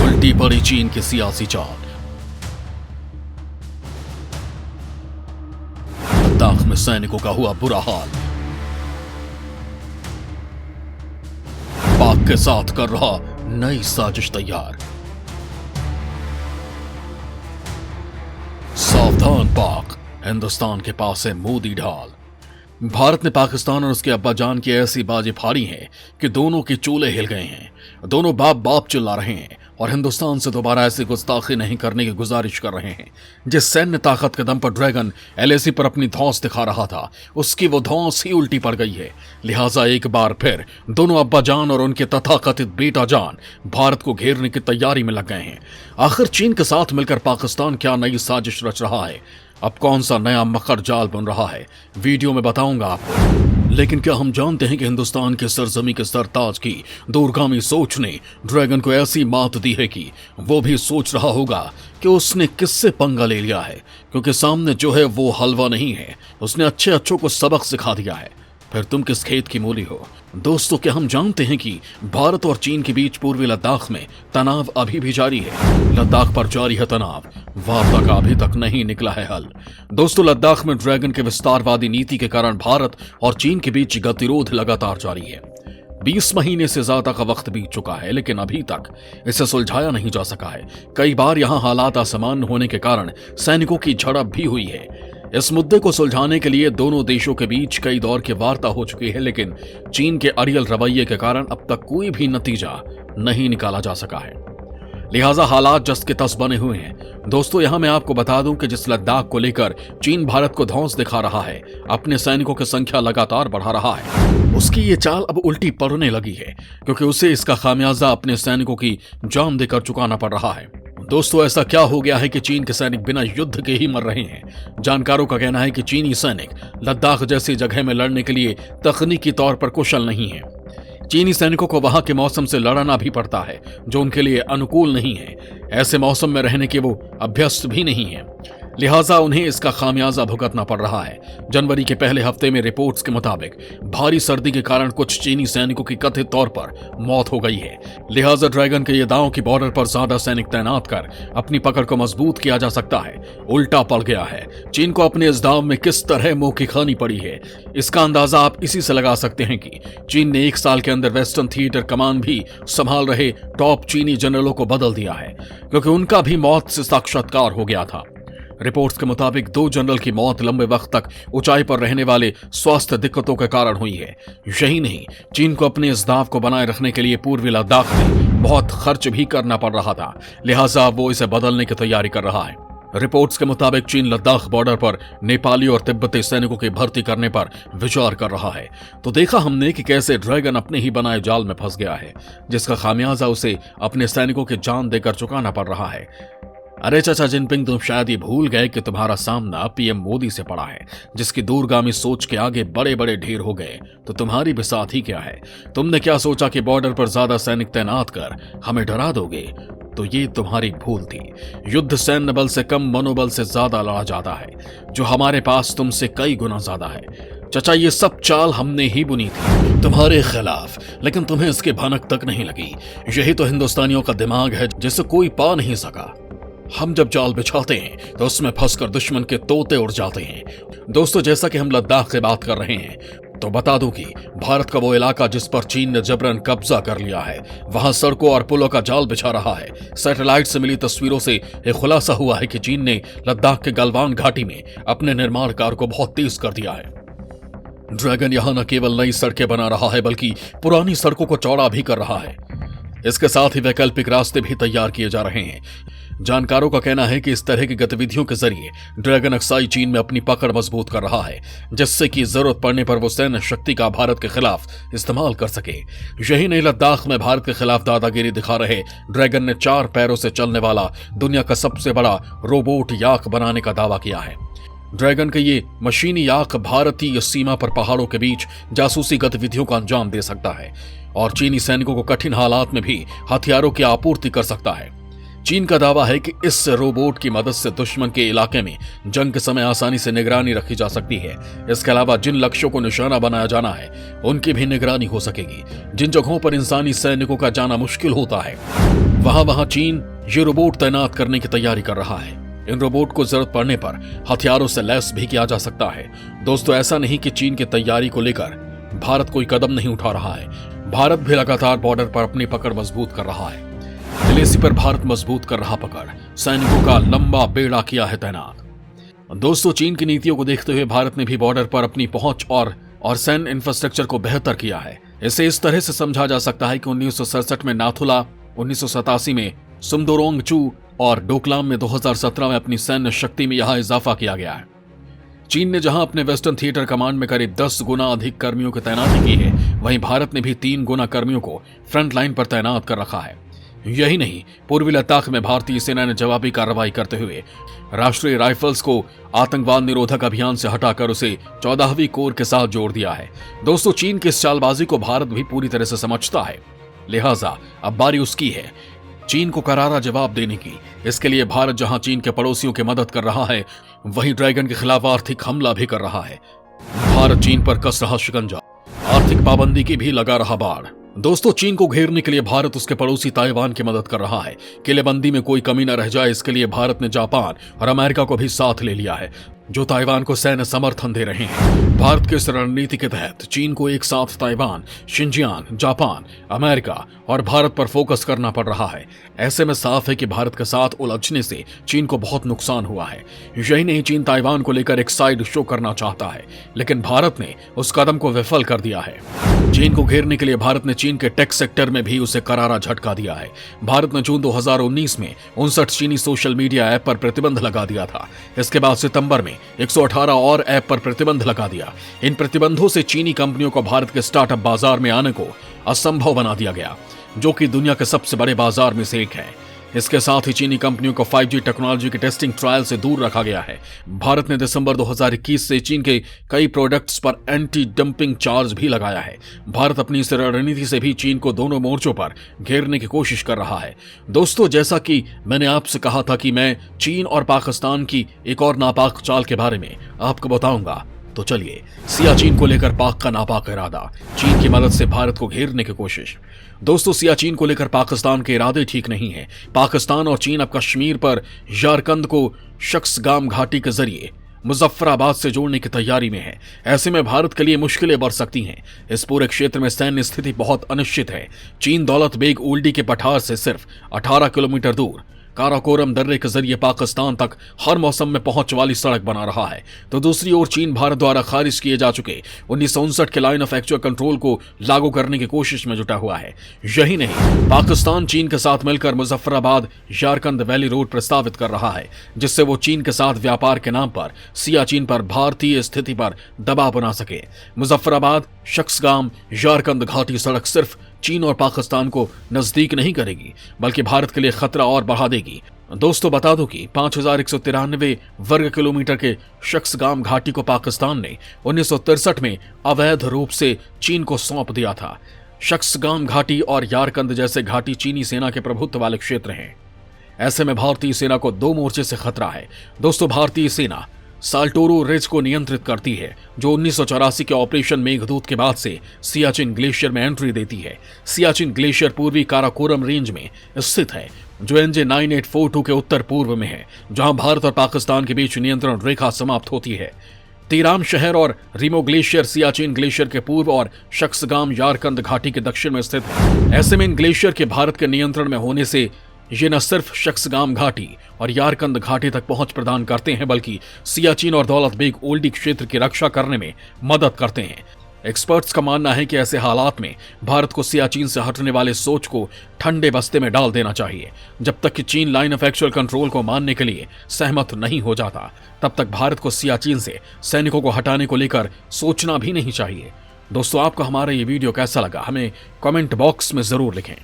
उल्टी पड़ी चीन की सियासी चाल। लद्दाख में सैनिकों का हुआ बुरा हाल। पाक के साथ कर रहा नई साजिश तैयार। सावधान पाक, हिंदुस्तान के पास है मोदी ढाल। भारत ने पाकिस्तान और उसके अब्बाजान की ऐसी बाजी फाड़ी है कि दोनों के चूल्हे हिल गए हैं। दोनों बाप बाप चिल्ला रहे हैं और हिंदुस्तान से दोबारा ऐसी गुस्ताखी नहीं करने की गुजारिश कर रहे हैं। जिस सैन्य ताकत के दम पर ड्रैगन एलएसी पर अपनी धौंस दिखा रहा था, उसकी वो धौंस ही उल्टी पड़ गई है। लिहाजा एक बार फिर दोनों अब्बाजान और उनके तथाकथित बेटा जान भारत को घेरने की तैयारी में लग गए हैं। आखिर चीन के साथ मिलकर पाकिस्तान क्या नई साजिश रच रहा है? अब कौन सा नया मकर जाल बन रहा है, वीडियो में बताऊंगा आपको। लेकिन क्या हम जानते हैं कि हिंदुस्तान के सरजमी के सरताज की दूरगामी सोच ने ड्रैगन को ऐसी मात दी है कि वो भी सोच रहा होगा कि उसने किससे पंगा ले लिया है, क्योंकि सामने जो है वो हलवा नहीं है। उसने अच्छे अच्छों को सबक सिखा दिया है। फिर तुम किस खेत की मूली हो? दोस्तों, क्या हम जानते हैं कि भारत और चीन के बीच पूर्वी लद्दाख में तनाव अभी भी जारी है। लद्दाख पर जारी है तनाव, वार्ता का अभी तक नहीं निकला है हल। दोस्तों, लद्दाख में ड्रैगन के विस्तारवादी नीति के कारण भारत और चीन के बीच गतिरोध लगातार जारी है। 20 महीने से ज्यादा का वक्त बीत चुका है, लेकिन अभी तक इसे सुलझाया नहीं जा सका है। कई बार यहां हालात असामान्य होने के कारण सैनिकों की झड़प भी हुई है। इस मुद्दे को सुलझाने के लिए दोनों देशों के बीच कई दौर की वार्ता हो चुकी है, लेकिन चीन के अड़ियल रवैये के कारण अब तक कोई भी नतीजा नहीं निकाला जा सका है। लिहाजा हालात जस के तस बने हुए हैं। दोस्तों, यहां मैं आपको बता दूं कि जिस लद्दाख को लेकर चीन भारत को धौंस दिखा रहा है, अपने सैनिकों की संख्या लगातार बढ़ा रहा है, उसकी ये चाल अब उल्टी पड़ने लगी है, क्योंकि उसे इसका खामियाजा अपने सैनिकों की जान देकर चुकाना पड़ रहा है। दोस्तों, ऐसा क्या हो गया है कि चीन के सैनिक बिना युद्ध के ही मर रहे हैं? जानकारों का कहना है कि चीनी सैनिक लद्दाख जैसी जगह में लड़ने के लिए तकनीकी तौर पर कुशल नहीं है। चीनी सैनिकों को वहां के मौसम से लड़ना भी पड़ता है, जो उनके लिए अनुकूल नहीं है। ऐसे मौसम में रहने के वो अभ्यस्त भी नहीं है, लिहाजा उन्हें इसका खामियाजा भुगतना पड़ रहा है। जनवरी के पहले हफ्ते में रिपोर्ट्स के मुताबिक भारी सर्दी के कारण कुछ चीनी सैनिकों की कथित तौर पर मौत हो गई है। लिहाजा ड्रैगन के ये दांव की बॉर्डर पर ज्यादा सैनिक तैनात कर अपनी पकड़ को मजबूत किया जा सकता है, उल्टा पड़ गया है। चीन को अपने इस दांव में किस तरह मुंह की खानी पड़ी है, इसका अंदाजा आप इसी से लगा सकते हैं कि चीन ने 1 साल के अंदर वेस्टर्न थिएटर कमान भी संभाल रहे टॉप चीनी जनरलों को बदल दिया है, क्योंकि उनका भी मौत से साक्षात्कार हो गया था। रिपोर्ट्स के मुताबिक 2 जनरल की मौत लंबे वक्त तक ऊंचाई पर रहने वाले स्वास्थ्य दिक्कतों के कारण हुई है। यही नहीं, चीन को अपने इस दाव को बनाए रखने के लिए पूर्वी लद्दाख में बहुत खर्च भी करना पड़ रहा था, लिहाजा वो इसे बदलने की तैयारी कर रहा है। रिपोर्ट्स के मुताबिक चीन लद्दाख बॉर्डर पर नेपाली और तिब्बती सैनिकों की भर्ती करने पर विचार कर रहा है। तो देखा हमने कि कैसे ड्रैगन अपने ही बनाए जाल में फंस गया है, जिसका खामियाजा उसे अपने सैनिकों की जान देकर चुकाना पड़ रहा है। अरे चाचा जिनपिंग, तुम शायद ये भूल गए कि तुम्हारा सामना पीएम मोदी से पड़ा है, जिसकी दूरगामी सोच के आगे बड़े बड़े ढेर हो गए। तो तुम्हारी भी साथ ही क्या है? तुमने क्या सोचा कि बॉर्डर पर ज्यादा सैनिक तैनात कर हमें डरा दोगे? तो ये तुम्हारी भूल थी। युद्ध सैन्य बल से कम मनोबल से ज्यादा लड़ा जाता है, जो हमारे पास तुमसे कई गुना ज्यादा है। चाचा, ये सब चाल हमने ही बुनी थी तुम्हारे खिलाफ, लेकिन तुम्हें इसकी भनक तक नहीं लगी। यही तो हिंदुस्तानियों का दिमाग है, जिसे कोई पा नहीं सका। हम जब जाल बिछाते हैं तो उसमें फंसकर दुश्मन के तोते उड़ जाते हैं। दोस्तों, जैसा कि हम लद्दाख की बात कर रहे हैं, तो बता दूं कि भारत का वो इलाका जिस पर चीन ने जबरन कब्जा कर लिया है, वहां सड़कों और पुलों का जाल बिछा रहा है। सैटेलाइट से मिली तस्वीरों से एक खुलासा हुआ है कि चीन ने लद्दाख के गलवान घाटी में अपने निर्माण कार्य को बहुत तेज कर दिया है। ड्रैगन यहां न केवल नई सड़कें बना रहा है, बल्कि पुरानी सड़कों को चौड़ा भी कर रहा है। इसके साथ ही वैकल्पिक रास्ते भी तैयार किए जा रहे हैं। जानकारों का कहना है कि इस तरह की गतिविधियों के जरिए ड्रैगन अक्साई चीन में अपनी पकड़ मजबूत कर रहा है, जिससे कि जरूरत पड़ने पर वो सैन्य शक्ति का भारत के खिलाफ इस्तेमाल कर सके। यही नहीं, लद्दाख में भारत के खिलाफ दादागिरी दिखा रहे ड्रैगन ने 4 पैरों से चलने वाला दुनिया का सबसे बड़ा रोबोट याक बनाने का दावा किया है। ड्रैगन का ये मशीनी याक भारतीय सीमा पर पहाड़ों के बीच जासूसी गतिविधियों का अंजाम दे सकता है और चीनी सैनिकों को कठिन हालात में भी हथियारों की आपूर्ति कर सकता है। चीन का दावा है कि इस रोबोट की मदद से दुश्मन के इलाके में जंग के समय आसानी से निगरानी रखी जा सकती है। इसके अलावा जिन लक्ष्यों को निशाना बनाया जाना है उनकी भी निगरानी हो सकेगी। जिन जगहों पर इंसानी सैनिकों का जाना मुश्किल होता है वहां चीन ये रोबोट तैनात करने की तैयारी कर रहा है। इन रोबोट को जरूरत पड़ने पर हथियारों से लैस भी किया जा सकता है। दोस्तों, ऐसा नहीं कि चीन की तैयारी को लेकर भारत कोई कदम नहीं उठा रहा है। भारत भी लगातार बॉर्डर पर अपनी पकड़ मजबूत कर रहा है। एलएसी पर भारत मजबूत कर रहा पकड़, सैनिकों का लंबा बेड़ा किया है तैनात। दोस्तों, चीन की नीतियों को देखते हुए भारत ने भी बॉर्डर पर अपनी पहुंच और सैन्य इंफ्रास्ट्रक्चर को बेहतर किया है। इसे इस तरह से समझा जा सकता है कि 1967 में नाथुला, 1987 में सुमदोरोंगचू और डोकलाम में 2017 में अपनी सैन्य शक्ति में यहां इजाफा किया गया है। चीन ने जहां अपने वेस्टर्न थिएटर कमांड में करीब 10 गुना अधिक कर्मियों की तैनाती की है, वहीं भारत ने भी 3 गुना कर्मियों को फ्रंट लाइन पर तैनात कर रखा है। यही नहीं, पूर्वी लद्दाख में भारतीय सेना ने जवाबी कार्रवाई करते हुए राष्ट्रीय राइफल्स को आतंकवाद निरोधक अभियान से हटाकर उसे 14वीं कोर के साथ जोड़ दिया है। दोस्तों, चीन की इस चालबाजी को भारत भी पूरी तरह से समझता है, लिहाजा अब बारी उसकी है चीन को करारा जवाब देने की। इसके लिए भारत जहां चीन के पड़ोसियों की मदद कर रहा है, वहीं ड्रैगन के खिलाफ आर्थिक हमला भी कर रहा है। भारत चीन पर कस रहा शिकंजा, आर्थिक पाबंदी की भी लगा रहा बाड़। दोस्तों, चीन को घेरने के लिए भारत उसके पड़ोसी ताइवान की मदद कर रहा है। किलेबंदी में कोई कमी न रह जाए, इसके लिए भारत ने जापान और अमेरिका को भी साथ ले लिया है, जो ताइवान को सैन्य समर्थन दे रहे हैं। भारत की इस रणनीति के तहत चीन को एक साथ ताइवान, शिनजियांग, जापान, अमेरिका और भारत पर फोकस करना पड़ रहा है। ऐसे में साफ है कि भारत के साथ उलझने से चीन को बहुत नुकसान हुआ है। यही नहीं, चीन ताइवान को लेकर एक साइड शो करना चाहता है, लेकिन भारत ने उस कदम को विफल कर दिया है। चीन को घेरने के लिए भारत ने चीन के टेक सेक्टर में भी उसे करारा झटका दिया है। भारत ने जून 2019 में 59 चीनी सोशल मीडिया ऐप पर प्रतिबंध लगा दिया था। इसके बाद सितंबर में 118 और ऐप पर प्रतिबंध लगा दिया। इन प्रतिबंधों से चीनी कंपनियों को भारत के स्टार्टअप बाजार में आने को असंभव बना दिया गया, जो कि दुनिया के सबसे बड़े बाजार में से एक है। इसके साथ ही चीनी कंपनियों को 5G टेक्नोलॉजी के टेस्टिंग ट्रायल से दूर रखा गया है। भारत ने दिसंबर 2021 से चीन के कई प्रोडक्ट्स पर एंटी डंपिंग चार्ज भी लगाया है। भारत अपनी इस रणनीति से भी चीन को दोनों मोर्चों पर घेरने की कोशिश कर रहा है। दोस्तों, जैसा कि मैंने आपसे कहा था कि मैं चीन और पाकिस्तान की एक और नापाक चाल के बारे में आपको बताऊंगा, तो चलिए, सियाचिन को लेकर पाक का नापाक इरादा, चीन की मदद से भारत को घेरने की कोशिश। दोस्तों, सियाचिन को लेकर पाकिस्तान के इरादे ठीक नहीं है। पाकिस्तान और चीन अब कश्मीर पर झारखंड को शख्सगाम घाटी के जरिए मुजफ्फराबाद से जोड़ने की तैयारी में है। ऐसे में भारत के लिए मुश्किलें बढ़ सकती हैं। इस पूरे क्षेत्र में सैन्य स्थिति बहुत अनिश्चित है। चीन दौलत बेग ओल्डी के पठार से सिर्फ 18 किलोमीटर दूर काराकोरम दर्रे के जरिए पाकिस्तान तक हर मौसम में पहुंच वाली सड़क बना रहा है, तो दूसरी ओर चीन भारत द्वारा खारिज किए जा चुके 1959 के लाइन ऑफ एक्चुअल कंट्रोल को लागू करने की कोशिश में जुटा हुआ है। यही नहीं, पाकिस्तान चीन के साथ मिलकर मुजफ्फराबाद झारखंड वैली रोड प्रस्तावित कर रहा है, जिससे वो चीन के साथ व्यापार के नाम पर सियाचिन पर भारतीय स्थिति पर दबाव बना सके। मुजफ्फराबाद शख्सगाम झारखंड घाटी सड़क सिर्फ चीन और पाकिस्तान को नजदीक नहीं करेगी, बल्कि भारत के लिए खतरा और बढ़ा देगी। दोस्तों, बता दो कि 5193 वर्ग किलोमीटर के शख्सगाम घाटी को पाकिस्तान ने 1963 में अवैध रूप से चीन को सौंप दिया था। शख्सगाम घाटी और यारकंद जैसे घाटी चीनी सेना के प्रभुत्व वाले क्षेत्र हैं। ऐसे में भारतीय सेना को 2 मोर्चे से खतरा है। दोस्तों, भारतीय सेना साल्टोरो रिज को नियंत्रित करती है, जो 1984 के ऑपरेशन मेघदूत के बाद से सियाचिन ग्लेशियर में एंट्री देती है। सियाचिन ग्लेशियर पूर्वी काराकोरम रेंज में स्थित है, जो NJ 9842 के उत्तर पूर्व में है, जहां भारत और पाकिस्तान के बीच नियंत्रण रेखा समाप्त होती है। तिराम शहर और रिमो ग्लेशियर सियाचिन ग्लेशियर के पूर्व और शख्सगाम यारकंद घाटी के दक्षिण में स्थित है। ऐसे में इन ग्लेशियर के भारत के नियंत्रण में होने से ये न सिर्फ शख्सगाम घाटी और यारकंद घाटी तक पहुंच प्रदान करते हैं, बल्कि सियाचिन और दौलत बेग ओल्डी क्षेत्र की रक्षा करने में मदद करते हैं। एक्सपर्ट्स का मानना है कि ऐसे हालात में भारत को सियाचिन से हटने वाले सोच को ठंडे बस्ते में डाल देना चाहिए। जब तक कि चीन लाइन ऑफ एक्चुअल कंट्रोल को मानने के लिए सहमत नहीं हो जाता, तब तक भारत को सियाचिन से सैनिकों को हटाने को लेकर सोचना भी नहीं चाहिए। दोस्तों, आपको हमारा ये वीडियो कैसा लगा, हमें कमेंट बॉक्स में जरूर लिखें।